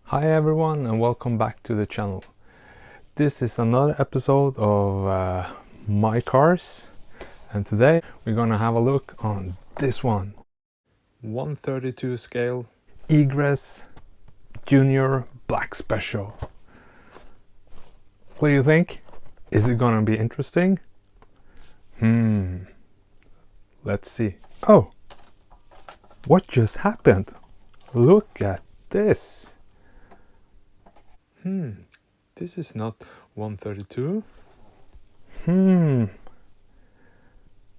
Hi everyone and welcome back to the channel. This is another episode of my cars, and today we're gonna have a look on this one. 132 scale Egress Junior Black Special. What do you think? Is it gonna be interesting? Let's see. Oh! What just happened? Look at this! This is not 132.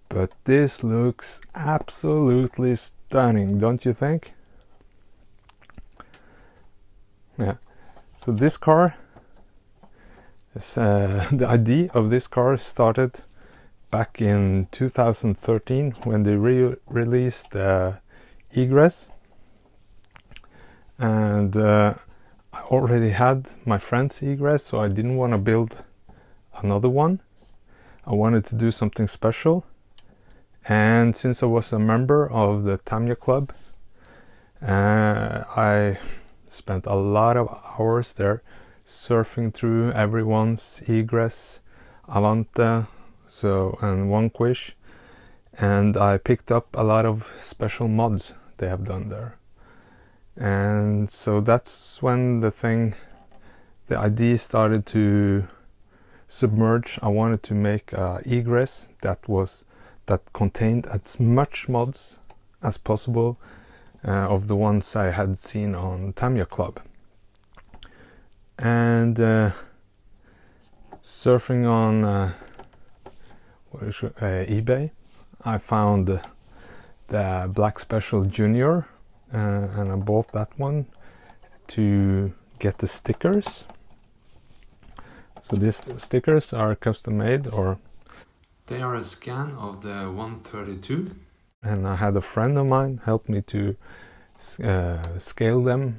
But this looks absolutely stunning, don't you think? Yeah. So this car is, the idea of this car started back in 2013 when they released Egress, and I already had my friend's Egress, so I didn't want to build another one. I wanted to do something special, and since I was a member of the Tamiya club, I spent a lot of hours there surfing through everyone's Egress, Avante, and Vanquish, and I picked up a lot of special mods they have done there. And so that's when the idea started to submerge. I wanted to make a Egress that contained as much mods as possible of the ones I had seen on Tamiya Club. And surfing on eBay, I found the Black Special Junior, and I bought that one to get the stickers. So these stickers are custom made, or they are a scan of the 132, and I had a friend of mine help me to scale them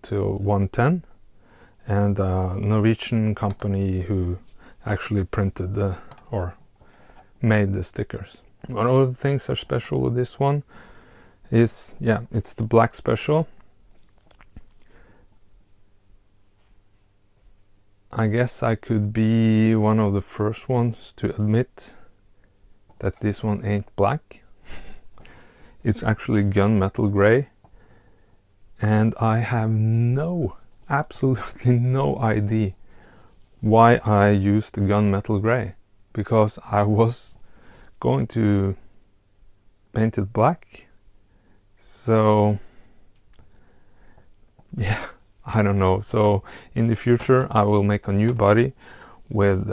to 110, and a Norwegian company who actually printed or made the stickers. One of the things are special with this one is, it's the Black Special. I guess I could be one of the first ones to admit that this one ain't black. It's actually gunmetal gray, and I have absolutely no idea why I used the gunmetal gray, because I was going to paint it black. So yeah, I don't know. So in the future I will make a new body with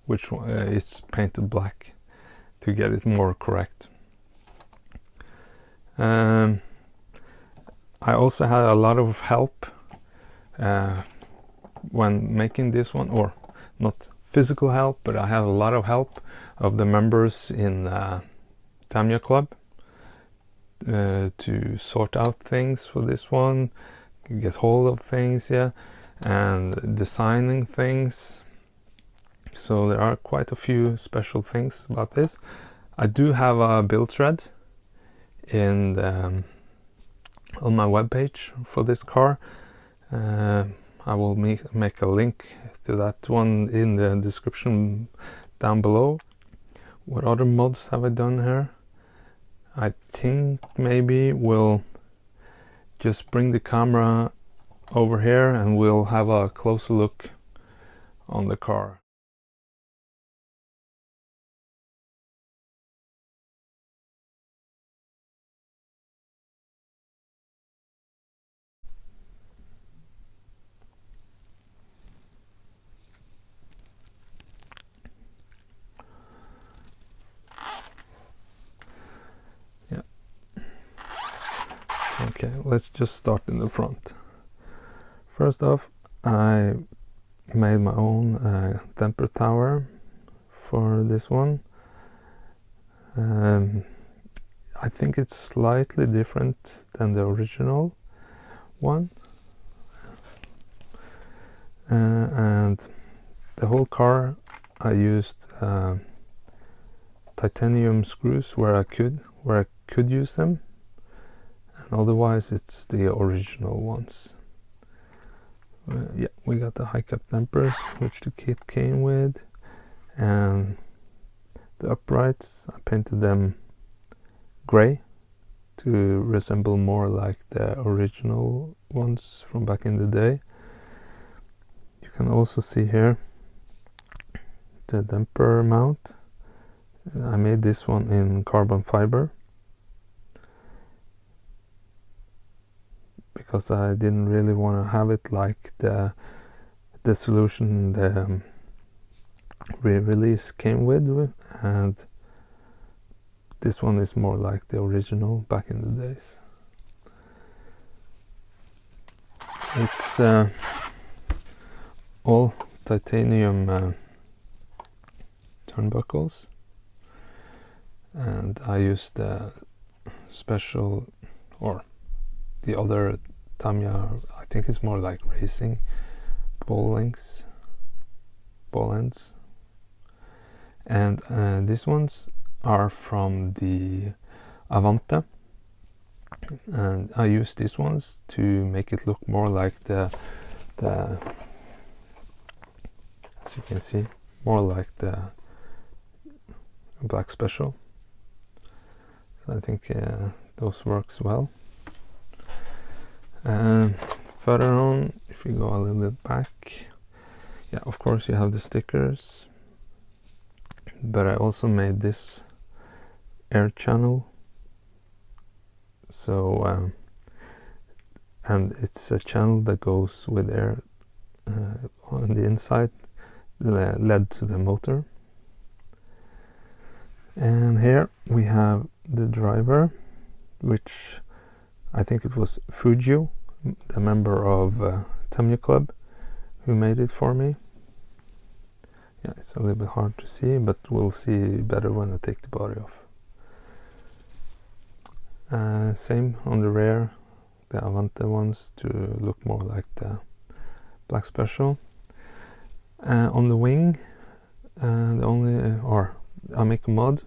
which one it's painted black to get it more correct. I also had a lot of help when making this one, or not physical help, but I had a lot of help of the members in Tamiya Club to sort out things for this one, get hold of things, and designing things. So there are quite a few special things about this. I do have a build thread on my webpage for this car. I will make a link to that one in the description down below. What other mods have I done here? I think maybe we'll just bring the camera over here and we'll have a closer look on the car. Okay, let's just start in the front. First off, I made my own temper tower for this one. I think it's slightly different than the original one. And the whole car I used titanium screws where I could use them. otherwise it's the original ones. Yeah, we got the high cap dampers, which the kit came with, and the uprights, I painted them gray to resemble more like the original ones from back in the day. You can also see here the damper mount. I made this one in carbon fiber because I didn't really want to have it like the solution the re-release came with, and this one is more like the original back in the days. It's all titanium turnbuckles, and I used the special, or the other Tamiya, I think it's more like racing ball ends, and these ones are from the Avante, and I use these ones to make it look more like the as you can see, more like the Black Special. So I think those works well. Further on, if you go a little bit back, yeah, of course you have the stickers, but I also made this air channel. So and it's a channel that goes with air on the inside, led to the motor. And here we have the driver, which I think it was Fujio, the member of Tamiya Club, who made it for me. Yeah, it's a little bit hard to see, but we'll see better when I take the body off. Same on the rear, the Avante ones to look more like the Black Special. On the wing, the only, or I make a mod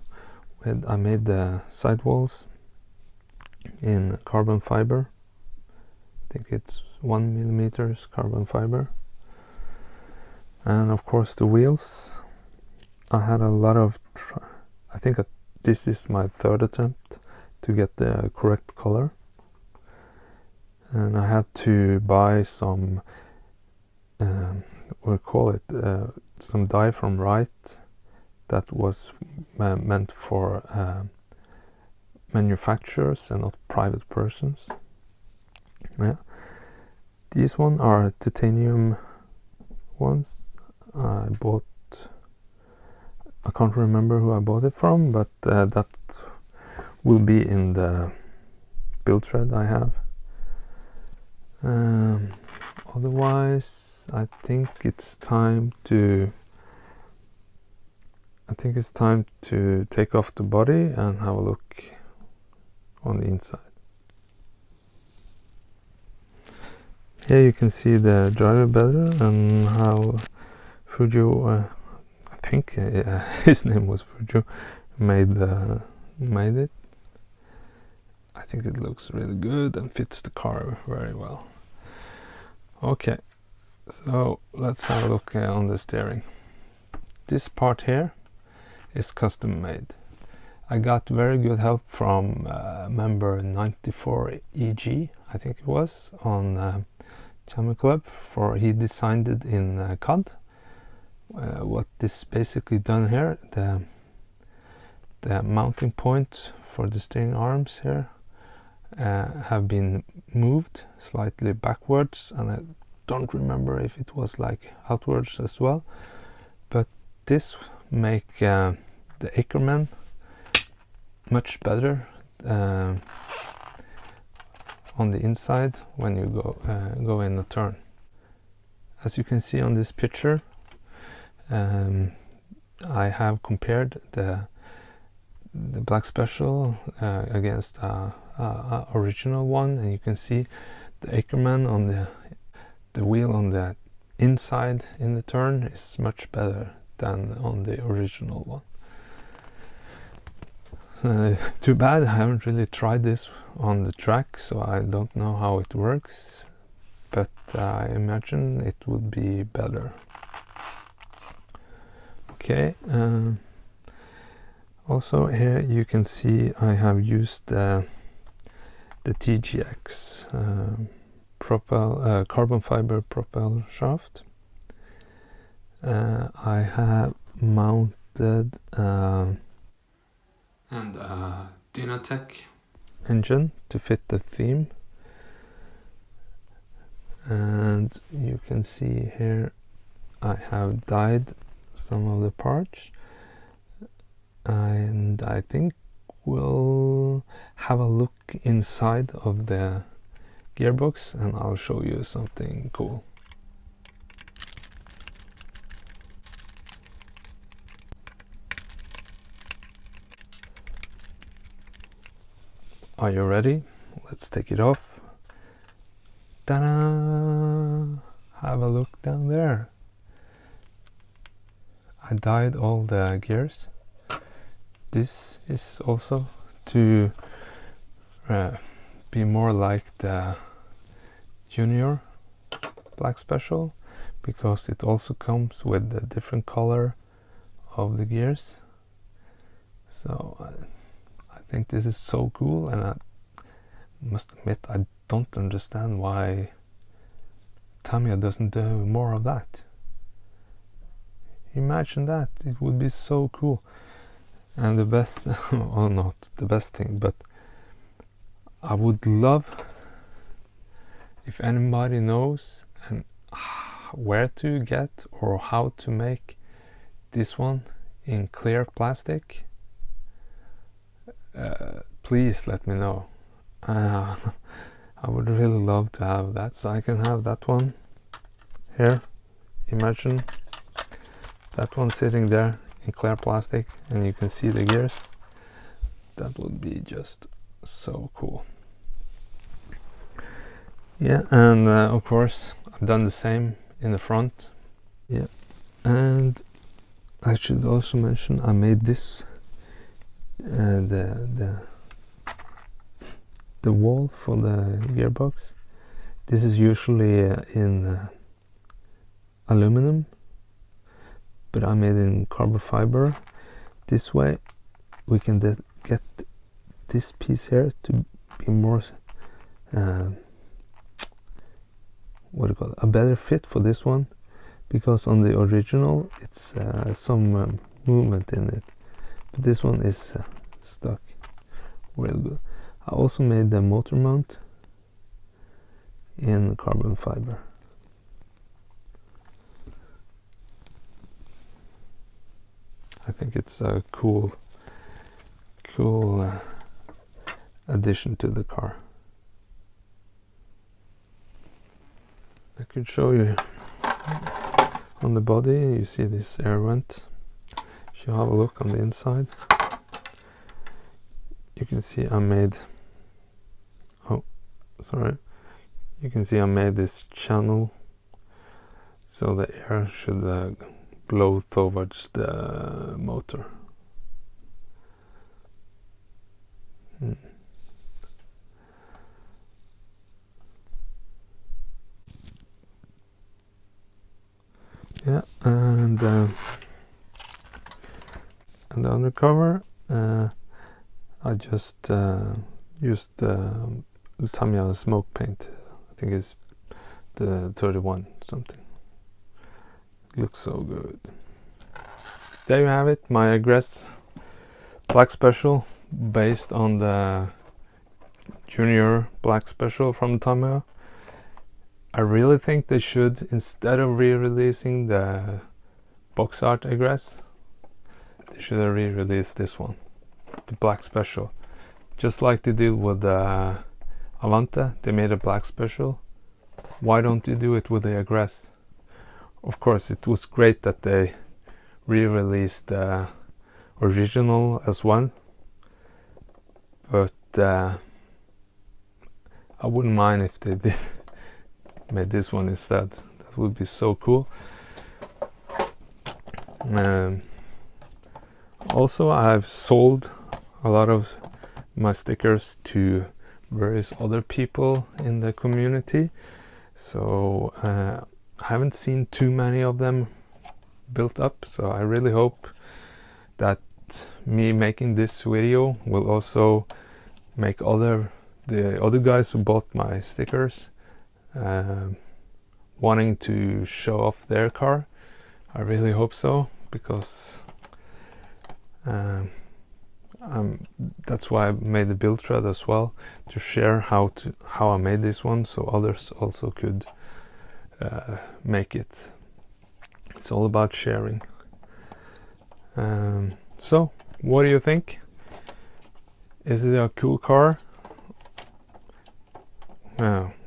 with, I made the sidewalls in carbon fiber. I think it's 1mm carbon fiber. And of course the wheels, I had a lot of I think this is my third attempt to get the correct color, and I had to buy some we'll call it some dye from Wright that was meant for manufacturers and not private persons. Yeah, these ones are titanium ones. I can't remember who I bought it from, but that will be in the build thread I have. Otherwise, I think it's time to take off the body and have a look on the inside. Here you can see the driver better and how Fujio, I think his name was Fujio, made it. I think it looks really good and fits the car very well. Okay, so let's have a look on the steering. This part here is custom made. I got very good help from member 94 EG, I think it was, on Tamiya Club, for he designed it in CAD. What this basically done here, the mounting point for the steering arms here have been moved slightly backwards, and I don't remember if it was like outwards as well, but this make the Ackerman much better on the inside when you go in a turn. As you can see on this picture, I have compared the Black Special against original one, and you can see the Ackerman on the wheel on the inside in the turn is much better than on the original one. Too bad I haven't really tried this on the track, so I don't know how it works, but I imagine it would be better. Okay, also here you can see I have used the TGX carbon fiber propel shaft. I have mounted and a Dynatec engine to fit the theme, and you can see here I have dyed some of the parts, and I think we'll have a look inside of the gearbox and I'll show you something cool. Are you ready? Let's take it off. Ta-da! Have a look down there. I dyed all the gears. This is also to be more like the Junior Black Special, because it also comes with a different color of the gears. So I think this is so cool, and I must admit I don't understand why Tamiya doesn't do more of that. Imagine that, it would be so cool. And the best, or not the best thing, but I would love if anybody knows and where to get or how to make this one in clear plastic. Please let me know. I would really love to have that, so I can have that one here. Imagine that one sitting there in clear plastic and you can see the gears. That would be just so cool. Yeah, and of course I've done the same in the front. Yeah, and I should also mention I made this the wall for the gearbox. This is usually in aluminum, but I made it in carbon fiber. This way we can get this piece here to be more what do you call it, a better fit for this one, because on the original it's some movement in it, but this one is stuck real good. I also made the motor mount in carbon fiber. I think it's a cool addition to the car. I could show you on the body. You see this air vent. If you have a look on the inside, you can see I made, oh sorry, you can see I made this channel so the air should blow towards the motor. Yeah, and the undercover I just used the Tamiya smoke paint. I think it's the 31 something. It looks so good. There you have it, my Egress Black Special, based on the Junior Black Special from Tamiya. I really think they should, instead of re-releasing the box art Egress, they should have re-released this one, the Black Special, just like they did with the Avante. They made a Black Special. Why don't they do it with the Egress? Of course, it was great that they re-released the original as well, but I wouldn't mind if they did made this one instead. That would be so cool. Also, I've sold a lot of my stickers to various other people in the community, so I haven't seen too many of them built up, so I really hope that me making this video will also make the other guys who bought my stickers wanting to show off their car. I really hope so, because that's why I made the build thread as well, to share how I made this one, so others also could make it. It's all about sharing. So what do you think? Is it a cool car?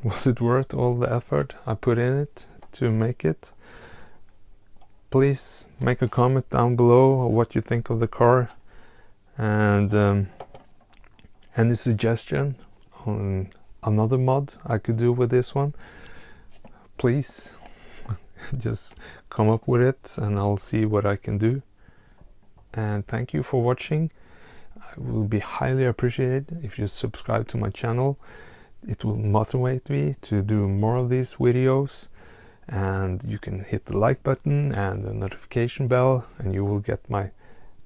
Was it worth all the effort I put in it to make it? Please make a comment down below what you think of the car, and any suggestion on another mod I could do with this one. Please just come up with it and I'll see what I can do. And thank you for watching. I will be highly appreciated if you subscribe to my channel. It will motivate me to do more of these videos, and you can hit the like button and the notification bell and you will get my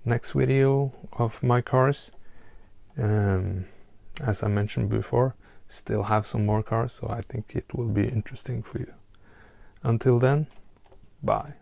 next video of my cars. As I mentioned before, still have some more cars, so I think it will be interesting for you. Until then, bye.